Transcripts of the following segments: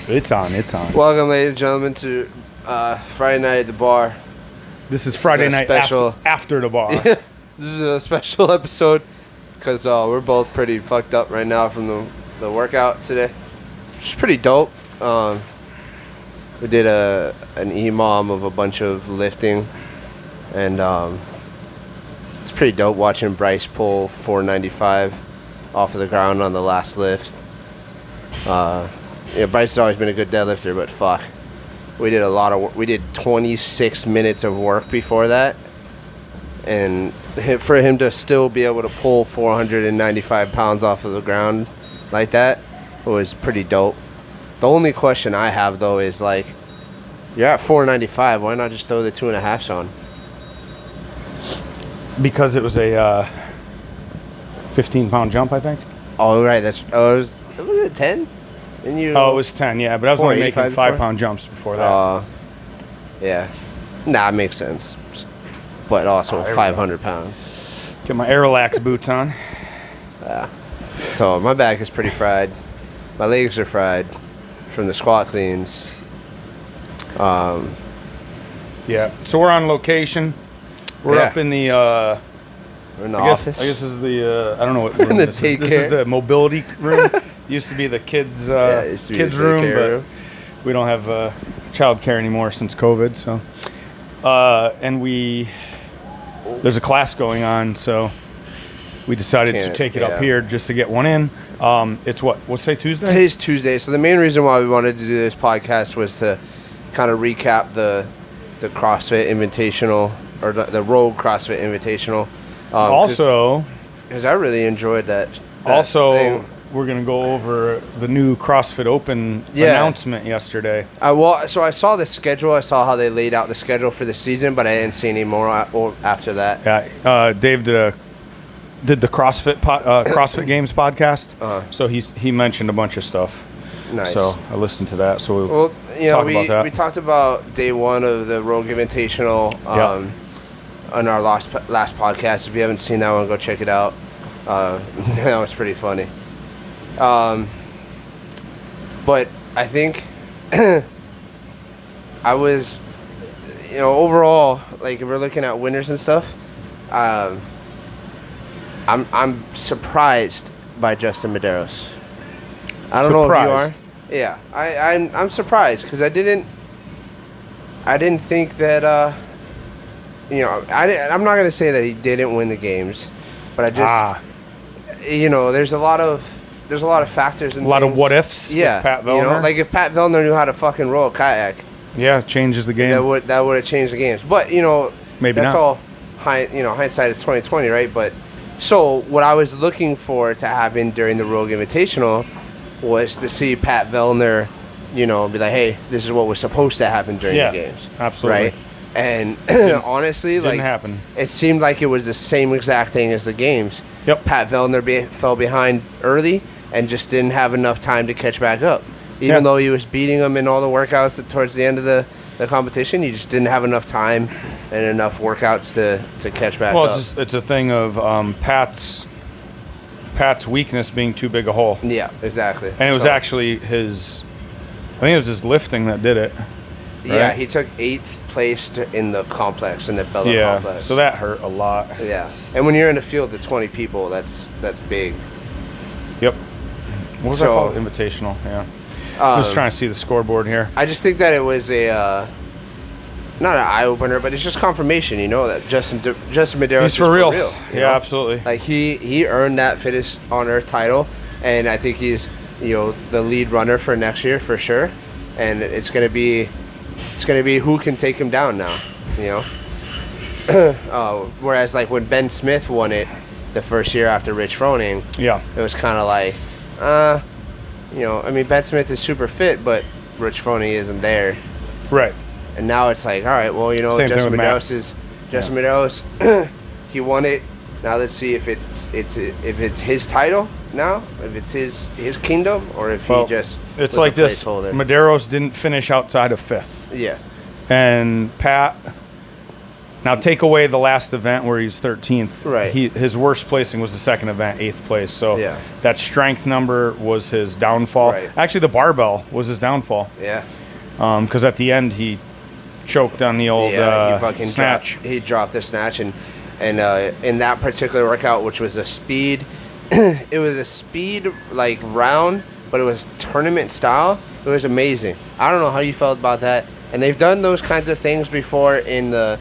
It's on. Welcome, ladies and gentlemen, to Friday Night at the Bar. This is Friday night special after the bar. This is a special episode because we're both pretty fucked up right now from the workout today. It's pretty dope. We did an EMOM of a bunch of lifting, and it's pretty dope watching Bryce pull 495 off of the ground on the last lift. Bryce has always been a good deadlifter, but fuck. We did a lot of work. We did 26 minutes of work before that. And for him to still be able to pull 495 pounds off of the ground like that was pretty dope. The only question I have, though, is like, you're at 495. Why not just throw the 2.5s on? Because it was a 15-pound jump, I think. Oh, right. Was it 10? It was 10, yeah, but I was only making 5-pound jumps before that. Yeah. Nah, it makes sense. But also 500 pounds. Get my Airlax boots on. Yeah. So my back is pretty fried. My legs are fried from the squat cleans. Yeah. So we're on location. We're up in the we're in the office. I guess this is the I don't know what room this is. This is the mobility room. Used to be the kids room, but we don't have child care anymore since COVID. So, and there's a class going on, so we decided to take it up here just to get one in. It's what's today, Tuesday? Today's Tuesday. So the main reason why we wanted to do this podcast was to kind of recap the CrossFit Invitational, or the Rogue CrossFit Invitational. Because I really enjoyed that thing. We're going to go over the new CrossFit Open announcement yesterday. So I saw the schedule. I saw how they laid out the schedule for the season, but I didn't see any more after that. Yeah, Dave did the CrossFit Games podcast. So he mentioned a bunch of stuff. Nice. So I listened to that. So we'll talk about that. We talked about day one of the Rogue Invitational on our last podcast. If you haven't seen that one, go check it out. That was pretty funny. But I think I was, overall, like if we're looking at winners and stuff, I'm surprised by Justin Medeiros. I don't know if you are. Yeah, I'm surprised because I didn't think that I'm not gonna say that he didn't win the games, but I just there's a lot of factors in a lot of what ifs. Yeah, with Pat Vellner. Like if Pat Vellner knew how to fucking roll a kayak, changes the game. That would have changed the games. But maybe that's not. all. Hindsight is 20/20, right? But so what I was looking for to happen during the Rogue Invitational was to see Pat Vellner, be like, hey, this is what was supposed to happen during the games. Absolutely. Right? And honestly, didn't happen. It seemed like it was the same exact thing as the games. Yep. Pat Vellner fell behind early and just didn't have enough time to catch back up. Even though he was beating them in all the workouts towards the end of the competition, he just didn't have enough time and enough workouts to catch back up. Well, it's a thing of Pat's weakness being too big a hole. Yeah, exactly. And it was actually his lifting that did it. Right? Yeah, he took 8th place in the complex, in the Bella complex. So that hurt a lot. Yeah. And when you're in a field of 20 people, that's big. Yep. What was that called? Invitational, yeah. I'm just trying to see the scoreboard here. I just think that it was not an eye-opener, but it's just confirmation, that Justin Medeiros is for real. Yeah, absolutely. Like, he earned that Fittest on Earth title, and I think he's, the lead runner for next year for sure. And it's going to be who can take him down now, whereas, like, when Ben Smith won it the first year after Rich Froning, it was kind of like, Ben Smith is super fit, but Rich Froning isn't there. Right. And now it's like, all right, well, Justin Medeiros, he won it. Now let's see if it's his title now, if it's his kingdom, or if he just it's like this. Medeiros didn't finish outside of 5th. Yeah. And Pat Now, take away the last event where he's 13th. Right. His worst placing was the second event, 8th place. So yeah. that strength number was his downfall. Right. Actually, the barbell was his downfall. Yeah. Because at the end, he choked on the old he fucking snatch. He dropped the snatch. And in that particular workout, which was a speed, it was a speed, like, round, but it was tournament style. It was amazing. I don't know how you felt about that. And they've done those kinds of things before in the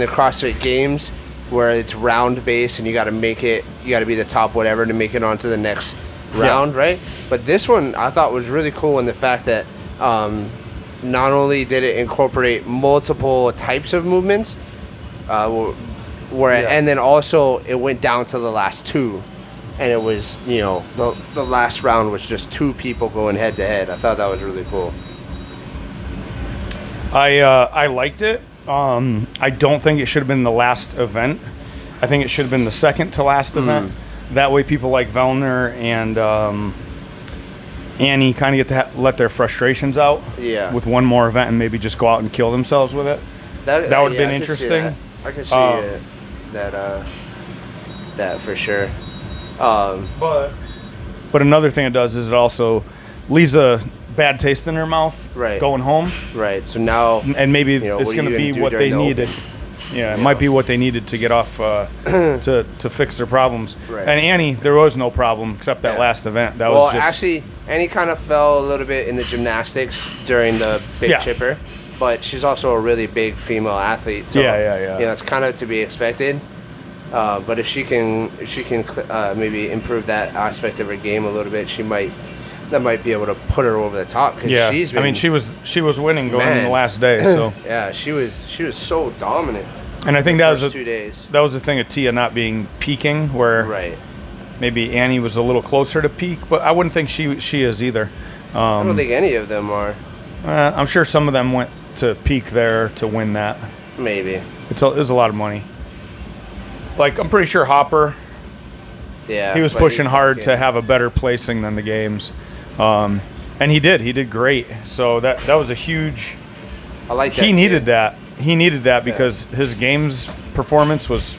CrossFit Games, where it's round base and you got to be the top whatever to make it onto the next round, right? But this one I thought was really cool in the fact that not only did it incorporate multiple types of movements, and then also it went down to the last two, and it was, the last round was just two people going head to head. I thought that was really cool. I liked it. I don't think it should have been the last event. I think it should have been the second to last event. That way people like Vellner and Annie kind of get to let their frustrations out with one more event and but just go out and kill themselves with it. That would have been interesting. I can see that for sure. But another thing it does is it also leaves a bad taste in their mouth going home. Right. So now, and maybe it's going to be what they needed. Yeah, it might be what they needed to get off to fix their problems. Right. And Annie, there was no problem except that last event. That was just... actually, Annie kind of fell a little bit in the gymnastics during the big chipper, but she's also a really big female athlete. So it's kind of to be expected. But if she can maybe improve that aspect of her game a little bit, that might be able to put her over the top. Yeah, she was winning going in the last day. So yeah, she was so dominant. And I think that was 2 days. That was the thing of Tia not being peaking, where maybe Annie was a little closer to peak, but I wouldn't think she is either. I don't think any of them are. I'm sure some of them went to peak there to win that. Maybe it was a lot of money. Like, I'm pretty sure Hopper. Yeah, he was pushing hard to have a better placing than the games. And he did great. So that was a huge. I like that. He needed that. He needed that because his games performance was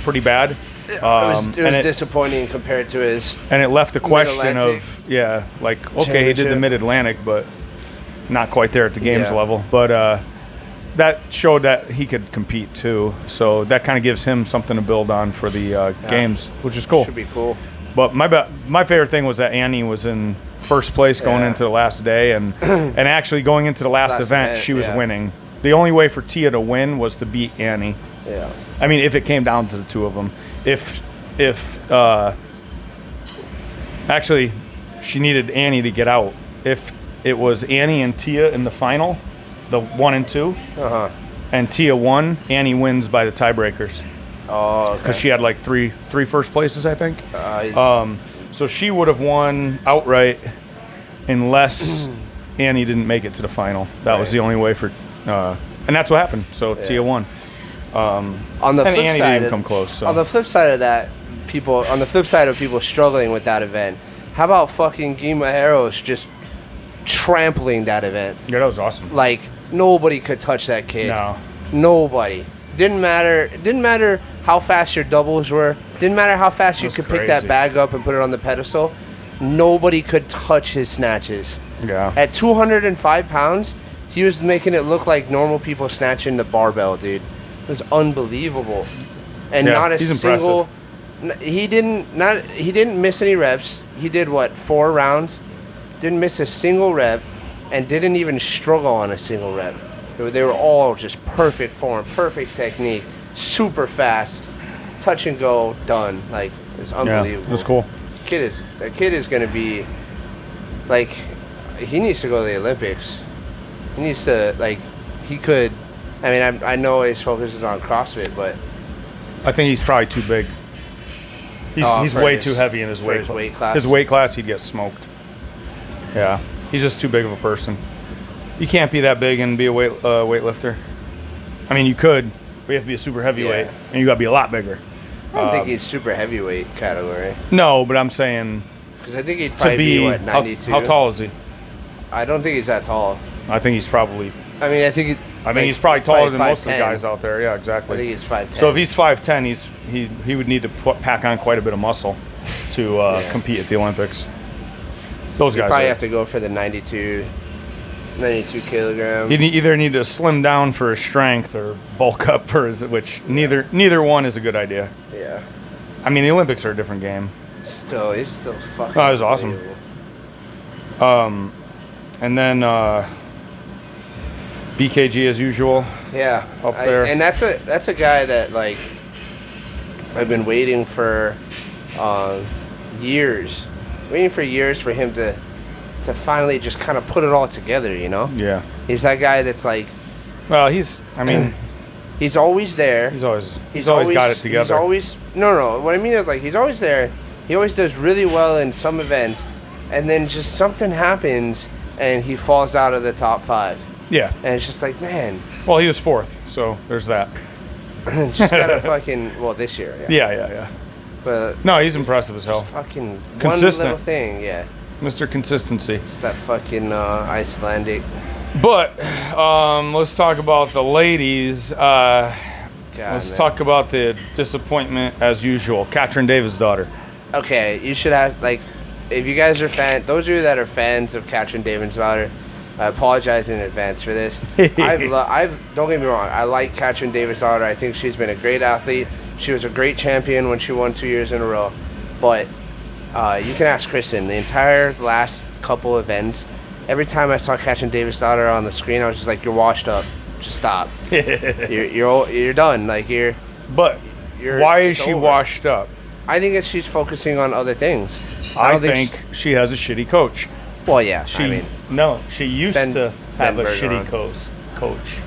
pretty bad. It was disappointing compared to his. And it left the question of okay, he did the Mid-Atlantic, but not quite there at the games level. But that showed that he could compete too. So that kind of gives him something to build on for the games, which is cool. Should be cool. But my favorite thing was that Annie was in first place going into the last day, and actually going into the last event, she was winning. The only way for Tia to win was to beat Annie. Yeah. I mean, if it came down to the two of them. Actually, she needed Annie to get out. If it was Annie and Tia in the final, the 1 and 2, and Tia won, Annie wins by the tiebreakers. Oh, okay. Because she had like three first places, I think. So she would have won outright unless Annie didn't make it to the final. That was the only way for, and that's what happened. So Tia won. On the flip Annie side, didn't come close. So. On the flip side of that, on the flip side of people struggling with that event, how about fucking Medeiros just trampling that event? Yeah, that was awesome. Like, nobody could touch that kid. No. Nobody. Didn't matter how fast your doubles were. Didn't matter how fast you could pick that bag up and put it on the pedestal. Nobody could touch his snatches. Yeah. At 205 pounds, he was making it look like normal people snatching the barbell, dude. It was unbelievable. And not a single. Impressive. He didn't miss any reps. He did 4 rounds. Didn't miss a single rep, and didn't even struggle on a single rep. They were all just perfect form, perfect technique, super fast, touch and go, done. Like, it's unbelievable. Yeah, that's cool. That kid is going to be, like, he needs to go to the Olympics. He needs to, he could, I mean, I know his focus is on CrossFit, but. I think he's probably too big. He's way too heavy in his weight class. His weight class, he'd get smoked. Yeah, he's just too big of a person. You can't be that big and be a weightlifter. I mean, you could, but you have to be a super heavyweight, and you got to be a lot bigger. I don't think he's super heavyweight category. No, but I'm saying. Because I think he'd probably be 92? How tall is he? I don't think he's that tall. I think he's probably. I mean, I think I mean, he's probably taller than most of the guys out there. Yeah, exactly. I think he's 5'10". So if he's 5'10", he would need to pack on quite a bit of muscle to compete at the Olympics. Those guys probably have to go for the 92 kilogram. You either need to slim down for his strength or bulk up for his, which neither one is a good idea. Yeah. I mean, the Olympics are a different game. Still, it's still fucking. Oh, it was awesome. And then BKG as usual. Yeah. Up there. And that's a guy that like I've been waiting for years for him to finally just kind of put it all together, you know? Yeah. He's that guy that's like... Well, he's always there. He's always got it together. He's always... No. What I mean is, like, he's always there. He always does really well in some events, and then just something happens, and he falls out of the top 5. Yeah. And it's just like, man... Well, he was 4th, so there's that. Just gotta fucking... Well, this year, yeah. Yeah. But... No, he's impressive as hell. Fucking... Consistent. One little thing, yeah. Mr. Consistency. It's that fucking Icelandic. But let's talk about the ladies. Let's talk about the disappointment as usual. Katrin Davis' daughter. Okay, you should have, like, if you guys are those of you that are fans of Katrin Davis' daughter, I apologize in advance for this. Don't get me wrong, I like Katrin Davis' daughter. I think she's been a great athlete. She was a great champion when she won 2 years in a row. But you can ask Kristen, the entire last couple events, every time I saw Katrin Davis' daughter on the screen, I was just like, you're washed up. Just stop. you're done. Like, why is she washed up? I think she's focusing on other things. I think she has a shitty coach. Well, yeah. She used to have a shitty coach.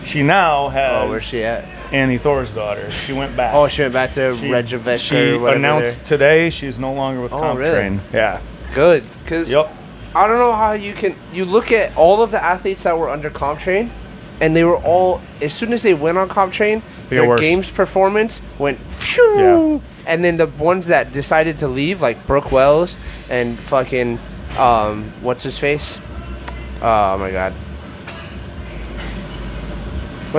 She now has... Oh, where's she at? Annie Thor's daughter. She went back. Oh, she went back to Reykjavik. She announced today she's no longer with Comp Train. Yeah. Good. Because I don't know how you look at all of the athletes that were under Comp Train, and they were all, as soon as they went on Comp Train, their games performance went phew. Yeah. And then the ones that decided to leave, like Brooke Wells and fucking, what's his face? Oh my God.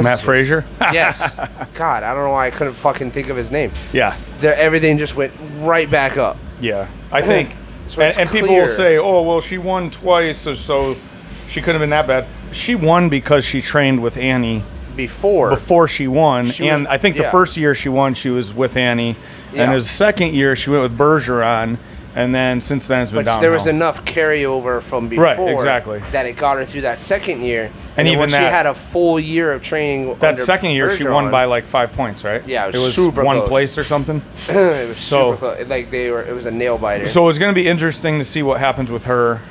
Matt Frazier? Yes. God, I don't know why I couldn't fucking think of his name. Yeah. Everything just went right back up. Yeah. I think, and people will say, oh, well, she won twice, so she couldn't have been that bad. She won because she trained with Annie before she won. And I think the first year she won, she was with Annie. Yeah. And the second year, she went with Bergeron. And then since then, it's been downhill. There was enough carryover from before that it got her through that second year. And even when she had a full year of training. That second year, she won by like 5 points, right? Yeah, it was super one close. Place or something. It was super close. Like it was a nail biter. So it's going to be interesting to see what happens with her.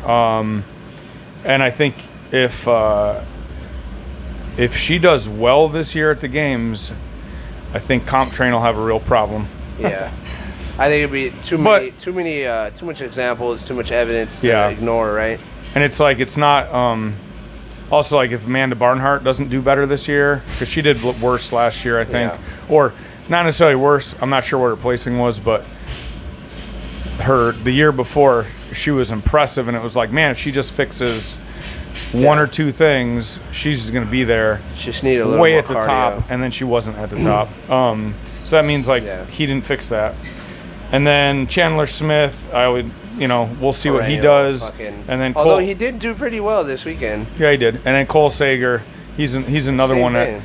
And I think if she does well this year at the games, I think Comp Train will have a real problem. Yeah. I think it'd be too much examples, too much evidence to ignore, right? And it's like, it's not, also like if Amanda Barnhart doesn't do better this year, because she did worse last year, I think, or not necessarily worse, I'm not sure what her placing was, but the year before, she was impressive, and it was like, man, if she just fixes one or two things, she's going to be there. She just needed a little way more at the cardio. top, and then she wasn't at the top. So that means like he didn't fix that. And then Chandler Smith, we'll see what he does. And then although he did do pretty well this weekend. Yeah, he did. And then Cole Sager, he's another one that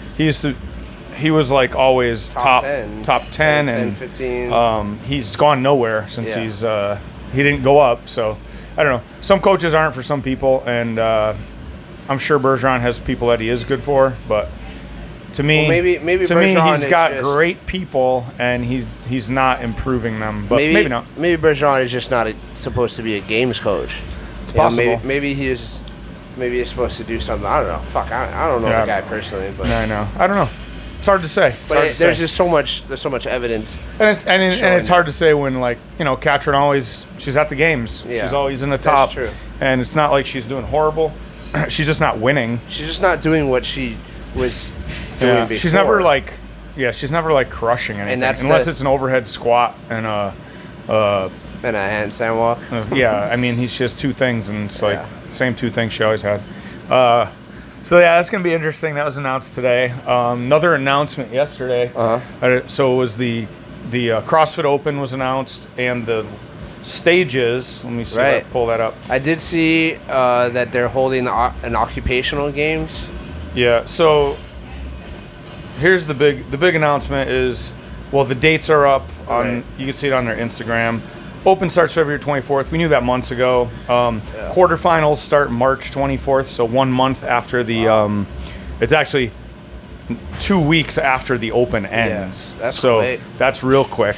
he was like always top 10 and 15. He's gone nowhere since he didn't go up. So I don't know. Some coaches aren't for some people, and I'm sure Bergeron has people that he is good for, but to me, he's got great people, and he's not improving them. But maybe not. Maybe Bergeron is just not supposed to be a games coach. It's possible. Maybe he's supposed to do something. I don't know. Fuck, I don't know the guy personally, but I know. I don't know. It's hard to say. There's just so much evidence. And it's hard to say when, like, Katrin she's at the games. Yeah. She's always in the top. That's true. And it's not like she's doing horrible. She's just not winning. She's just not doing what she was doing before. She's never like crushing anything, unless it's an overhead squat and a handstand walk. She has two things, and it's like the same two things she always had. So yeah, that's gonna be interesting. That was announced today. Another announcement yesterday. So it was the CrossFit Open was announced, and the stages. Let me see. If I pull that up. I did see that they're holding an occupational games. Yeah. So here's the big announcement is, well, the dates are up on. You can see it on their Instagram. Open starts February 24th. We knew that months ago. Quarterfinals start March 24th, so 1 month after the. It's actually 2 weeks after the Open ends. Yeah, that's so quick. That's real quick,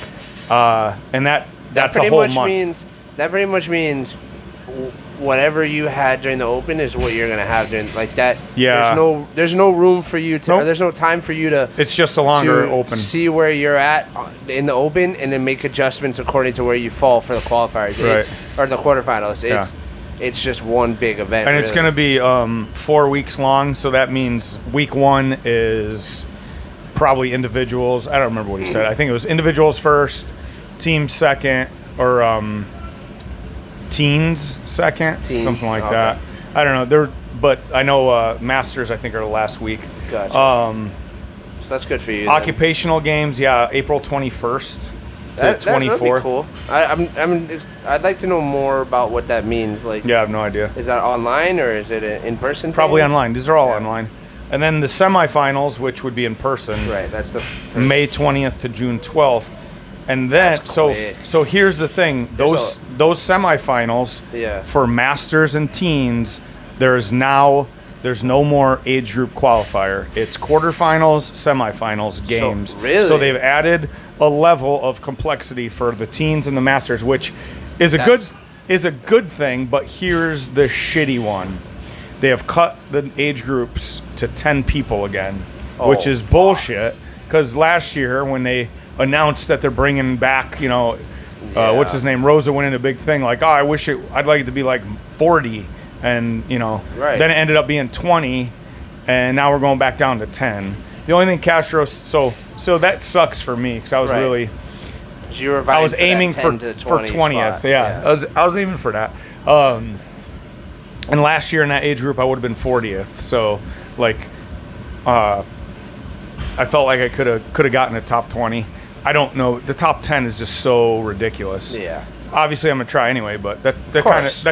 and that's a whole month. That pretty much means whatever you had during the Open is what you're gonna have during like that. Yeah. There's no room for you to. Nope. There's no time for you to. It's just a longer Open. See where you're at in the Open and then make adjustments according to where you fall for the qualifiers. Or the quarterfinals. It's just one big event. And it's going to be 4 weeks long, so that means week 1 is probably individuals. I don't remember what he said. I think it was individuals first, team second, or teens second, something like that. I don't know. But I know Masters, I think, are the last week. Gotcha. So that's good for you. Occupational games, April 21st to 24th. That'd be cool. I'd like to know more about what that means. Like, I have no idea. Is that online or is it an in-person? Probably online. These are all online. And then the semifinals, which would be in person. Right. That's the May 20th to June 12th. And then, so here's the thing: those semifinals for masters and teens, there's no more age group qualifier. It's quarterfinals, semifinals, games. So they've added a level of complexity for the teens and the masters, which is a good thing. But here's the shitty one: they have cut the age groups to 10 people again, which is bullshit. Because last year when they announced that they're bringing back, what's his name? Rosa went in a big thing like, I'd like it to be like 40, and then it ended up being 20, and now we're going back down to 10. The only thing Castro, so that sucks for me because I was really, I was aiming for 20th. I was aiming for that. And last year in that age group I would have been 40th. So like, I felt like I could have gotten a top 20. I don't know. The top 10 is just so ridiculous. Yeah. Obviously, I'm gonna try anyway, but that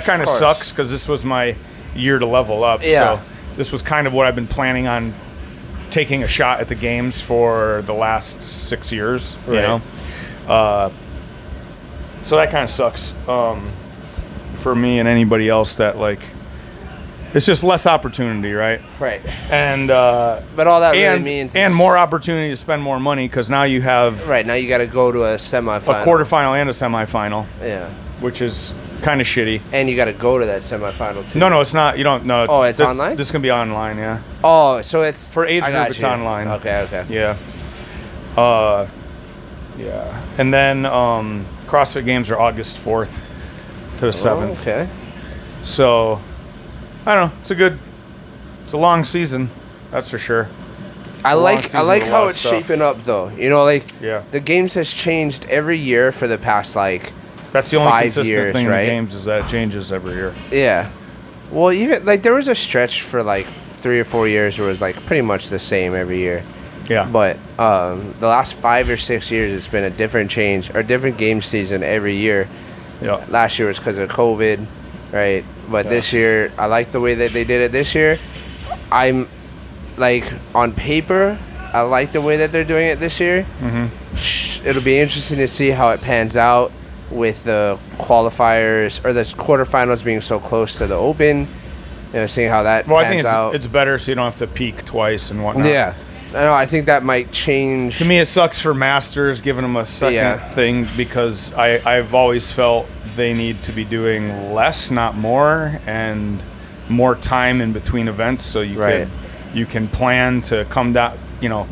kind of sucks because this was my year to level up. Yeah. So this was kind of what I've been planning on taking a shot at the games for the last 6 years. You know. So that kind of sucks for me and anybody else that like. It's just less opportunity, right? Right. And but all that really means and more opportunity to spend more money because now you have now you got to go to a semifinal, a quarterfinal, and a semifinal. Yeah. Which is kind of shitty. And you got to go to that semifinal too. No, it's not. You don't know. Oh, it's online. This is gonna be online, yeah. Oh, so it's for age group. It's online. Okay. Yeah. Yeah. And then CrossFit Games are August 4th to the 7th. Okay. So. I don't know. It's a long season, that's for sure. I like how it's shaping up though. The games has changed every year for the past that's the only consistent thing in games is that it changes every year. Yeah. Well, even there was a stretch for 3 or 4 years where it was pretty much the same every year. Yeah. But the last 5 or 6 years, it's been a different change or different game season every year. Yeah. Last year was because of COVID, right? But this year, I like the way that they did it this year. I'm, on paper, I like the way that they're doing it this year. Mm-hmm. It'll be interesting to see how it pans out with the qualifiers or the quarterfinals being so close to the Open. Seeing how that pans out. I think it's better so you don't have to peak twice and whatnot. Yeah. I think that might change. To me, it sucks for Masters giving them a second thing because I've always felt they need to be doing less, not more, and more time in between events so you can plan to come down. You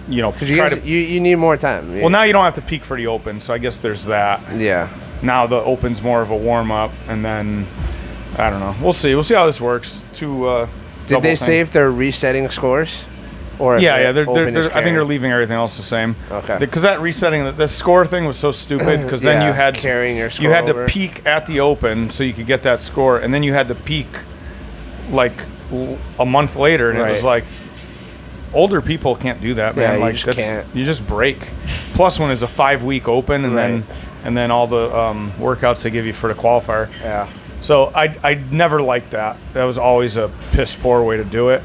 need more time. Well, now you don't have to peak for the Open, so I guess there's that. Yeah. Now the Open's more of a warm up, and then I don't know. We'll see. We'll see how this works. Did they say if they're resetting scores? Or I think they're leaving everything else the same. Okay. Because that resetting, the score thing was so stupid. Because then you had carrying your score. You had to peak at the Open so you could get that score, and then you had to peak like a month later, and it was like, older people can't do that, man. Yeah, like you just break. Plus, when it's a 5-week open, and then all the workouts they give you for the qualifier. Yeah. So I never liked that. That was always a piss poor way to do it.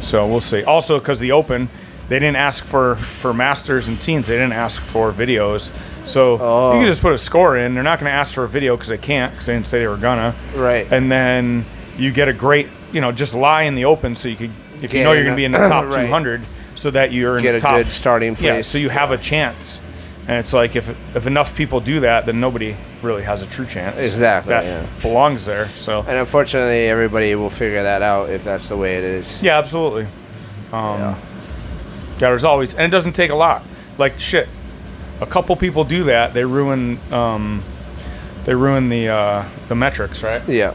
So we'll see. Also, because the open, they didn't ask for masters and teens. They didn't ask for videos. So you can just put a score in. They're not going to ask for a video because they can't, because they didn't say they were gonna. Right. And then you get a great, just lie in the open, so you could, if you know you're going to be in the top 200, so that you're in the top. Get a good starting place. Yeah, so you have a chance. And it's like, if enough people do that, then nobody really has a true chance. Exactly. That belongs there. So. And unfortunately, everybody will figure that out if that's the way it is. Yeah, absolutely. There's always, and it doesn't take a lot. Like shit, a couple people do that, they ruin the metrics, right? Yeah.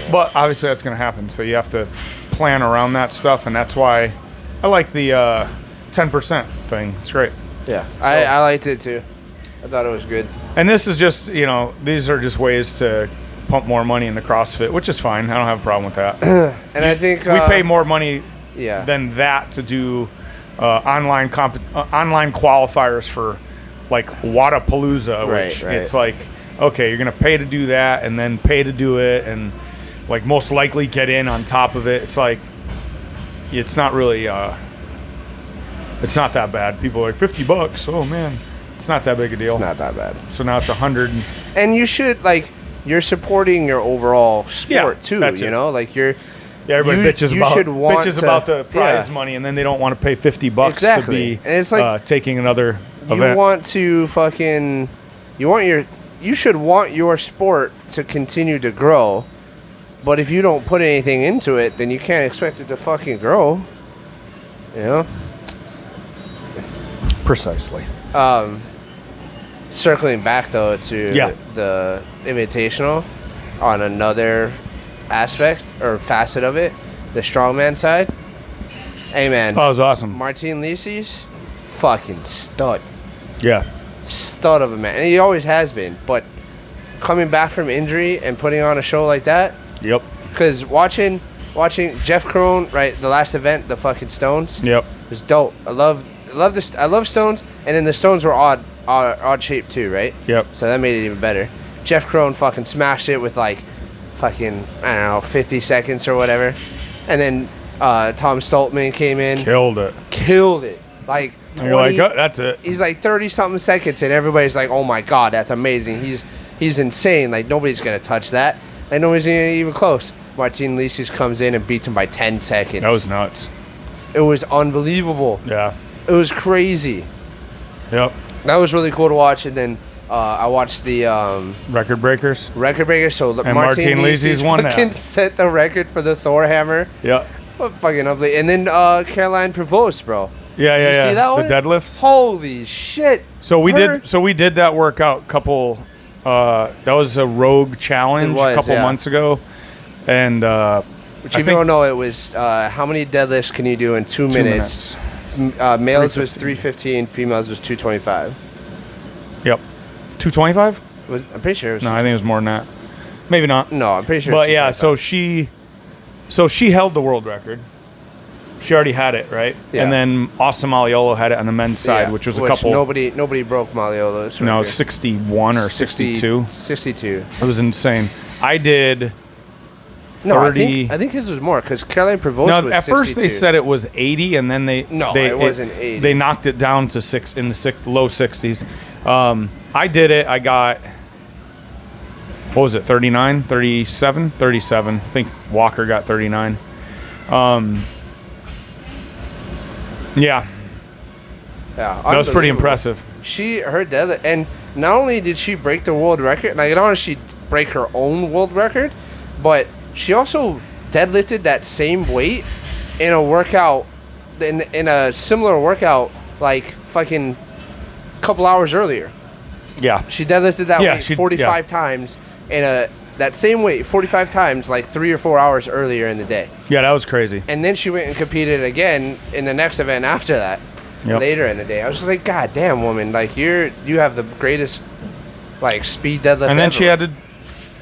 But obviously that's going to happen, so you have to plan around that stuff, and that's why I like the 10% thing. It's great. Yeah, so, I liked it too. I thought it was good. And this is just, these are just ways to pump more money into CrossFit, which is fine. I don't have a problem with that. And I think we pay more money than that to do online qualifiers for like Wadapalooza, which it's like, okay, you're gonna pay to do that and then pay to do it, and like most likely get in on top of it. It's like, it's not really it's not that bad. People are like, $50. Oh man, it's not that big a deal. It's not that bad. So now it's 100. And you should, like, you're supporting your overall sport too. Like you're. Yeah, everybody bitches about the prize money, and then they don't want to pay $50 to be and it's like, taking another event. You should want your sport to continue to grow, but if you don't put anything into it, then you can't expect it to fucking grow. Precisely. Circling back though to the invitational, on another aspect or facet of it, the strongman side. Hey man, that was awesome. Martin Lisi's fucking stud. Yeah, stud of a man, and he always has been. But coming back from injury and putting on a show like that. Yep. Because watching Jeff Crone, right, the last event, the fucking Stones. Yep. It was dope. I love Stones, and then the Stones were odd shape too, right? Yep. So that made it even better. Jeff Crone fucking smashed it with like fucking, I don't know, 50 seconds or whatever. And then Tom Stoltman came in. Killed it. Like 20, and you're like, oh, that's it. He's like 30-something seconds, and everybody's like, oh my God, that's amazing. He's insane. Like, nobody's going to touch that. Like, nobody's even close. Martin Lisi's comes in and beats him by 10 seconds. That was nuts. It was unbelievable. Yeah. It was crazy. Yep. That was really cool to watch. And then I watched the Record Breakers. So and Martin Lisi's won fucking that. set the record for the Thor hammer. Yeah. Fucking ugly. And then Caroline Prevost, bro. Yeah. Did you see that one? The deadlift. Holy shit. So we did that workout that was a Rogue challenge a couple months ago, and which, if you don't know, it was how many deadlifts can you do in 2 minutes? Males was 315, females was 225. Yep. 225? I'm pretty sure it was. No, I think it was more than that. Maybe not. No, I'm pretty sure. But yeah, so she held the world record. She already had it, right? Yeah. And then Austin Malleolo had it on the men's side, which was a couple. Nobody broke Malleolo's. No, 61 or 62. 62. It was insane. I did 30. No, I think his was more, because Caroline Prevost was 62. At first they said it was 80, and then it wasn't 80. They knocked it down to low 60s. I did it. I got, what was it, 39, 37? 37. I think Walker got 39. Yeah. That was pretty impressive. Her deadlift, and not only did she break the world record, like, not only did she break her own world record, but she also deadlifted that same weight in a workout, in a similar workout, like fucking couple hours earlier. Yeah. She deadlifted that weight 45 times in that same weight 45 times, like 3 or 4 hours earlier in the day. Yeah, that was crazy. And then she went and competed again in the next event after that, later in the day. I was just like, God damn, woman, like you have the greatest like speed deadlift. And then ever. she had to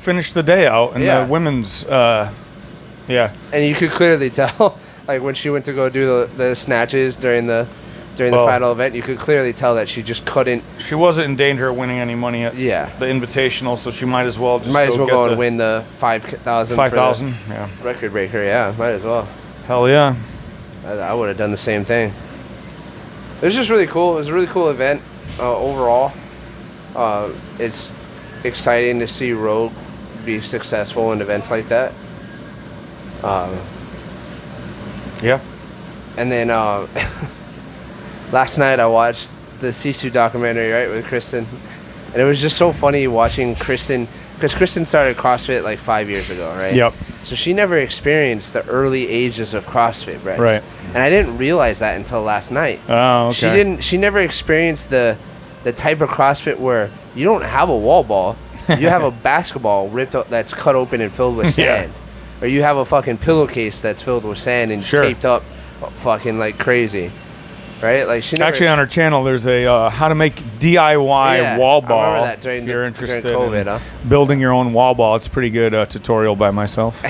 finished the day out in the women's. Yeah. And you could clearly tell, like when she went to go do the snatches during the final event, you could clearly tell that she just couldn't. She wasn't in danger of winning any money at the invitational, so she might as well go and win the 5,000. 5,000, yeah. Record breaker, yeah, might as well. Hell yeah. I would have done the same thing. It was just really cool. It was a really cool event overall. It's exciting to see Rogue be successful in events like that. Yeah. And then last night I watched the Sisu documentary, right, with Kristen. And it was just so funny watching Kristen, because Kristen started CrossFit like 5 years ago, right? Yep. So she never experienced the early ages of CrossFit, right? Right. And I didn't realize that until last night. Oh, okay. She never experienced the type of CrossFit where you don't have a wall ball. You have a basketball ripped up that's cut open and filled with sand. Or you have a fucking pillowcase that's filled with sand and taped up fucking like crazy. Right? Like she never actually on her channel there's a how to make DIY wall ball. I remember that during if you're interested COVID, in building your own wall ball. It's a pretty good tutorial by myself.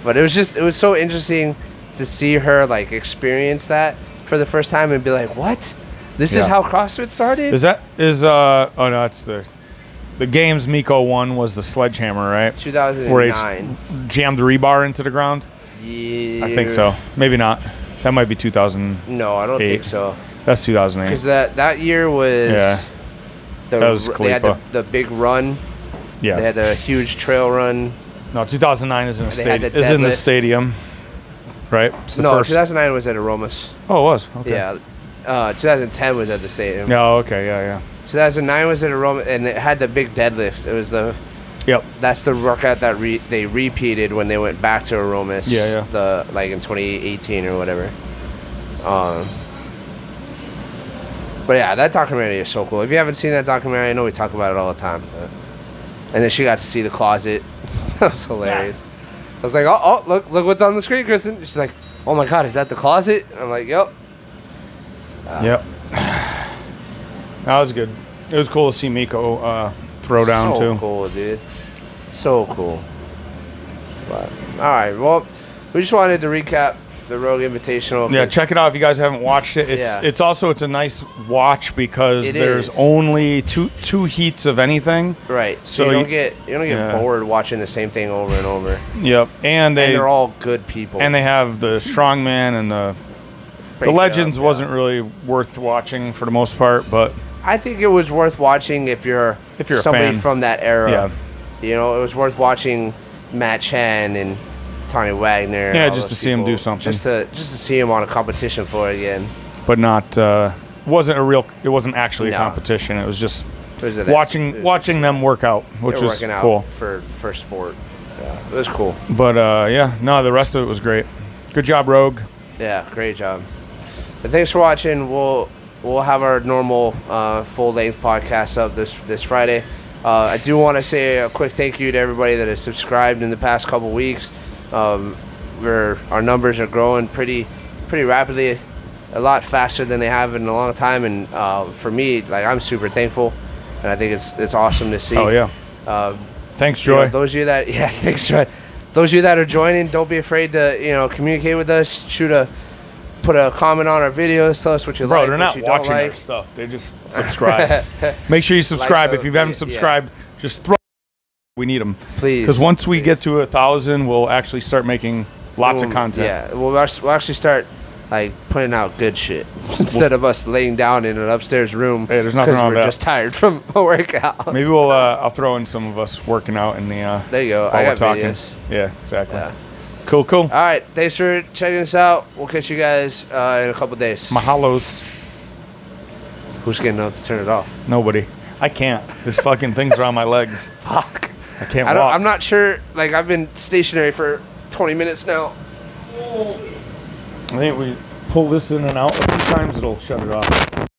But it was so interesting to see her like experience that for the first time and be like, "What? This is how CrossFit started?" Oh no, it's the games Miko won was the sledgehammer, right? 2009. Where he jammed the rebar into the ground? Yeah. I think so. Maybe not. That might be 2000. No, I don't think so. That's 2008. Because that year was... Yeah. That was They had the big run. Yeah. They had the huge trail run. No, 2009 is in the stadium. Right? No, 2009 was at Aromas. Oh, it was? Okay. Yeah. 2010 was at the stadium. Oh, okay. Yeah. 2009 was at Aromas, and it had the big deadlift. It was the... Yep. That's the workout that they repeated when they went back to Aromas. Yeah. Like in 2018 or whatever. But yeah, that documentary is so cool. If you haven't seen that documentary, I know we talk about it all the time. And then she got to see the closet. That was hilarious. Yeah. I was like, oh, look what's on the screen, Kristen. She's like, oh my God, is that the closet? I'm like, yep. Yep. That was good. It was cool to see Miko throw down too. So cool, dude. So cool. But all right, well, we just wanted to recap the Rogue Invitational. Yeah, check it out if you guys haven't watched it. It's a nice watch because there's only two heats of anything. Right. So you don't get bored watching the same thing over and over. Yep. And they're all good people. And they have the strongman and the Legends wasn't really worth watching for the most part, but I think it was worth watching if you're somebody a fan from that era. Yeah. You know, it was worth watching Matt Chan and Tony Wagner. Yeah, just to see him do something. Just to see him on a competition floor again. But not it wasn't actually a competition. It was just watching them work out, which was cool. For sport. Yeah, it was cool. But the rest of it was great. Good job, Rogue. Yeah, great job. And thanks for watching. We'll have our normal full-length podcast up this Friday. I do want to say a quick thank you to everybody that has subscribed in the past couple weeks. Our numbers are growing pretty rapidly, a lot faster than they have in a long time. And for me, like, I'm super thankful, and I think it's awesome to see. Oh yeah. Thanks, Joy. Those of you that thanks, Joy. Those of you that are joining, don't be afraid to communicate with us. Put a comment on our videos. Tell us what you like. Bro, they're not watching our stuff. They just subscribe. Make sure you subscribe. If you haven't subscribed, just throw. We need them, please. Because once we get to 1,000, we'll actually start making lots of content. Yeah, we'll actually start like putting out good shit instead of us laying down in an upstairs room. Hey, there's nothing wrong with that. We're just tired from a workout. Maybe I'll throw in some of us working out in the. There you go. I got videos. Yeah, exactly. Yeah. Cool. All right. Thanks for checking us out. We'll catch you guys in a couple days. Mahalos. Who's getting out to turn it off? Nobody. I can't. This fucking thing's around my legs. Fuck. I can't walk. I'm not sure. Like, I've been stationary for 20 minutes now. I think we pull this in and out a few times, it'll shut it off.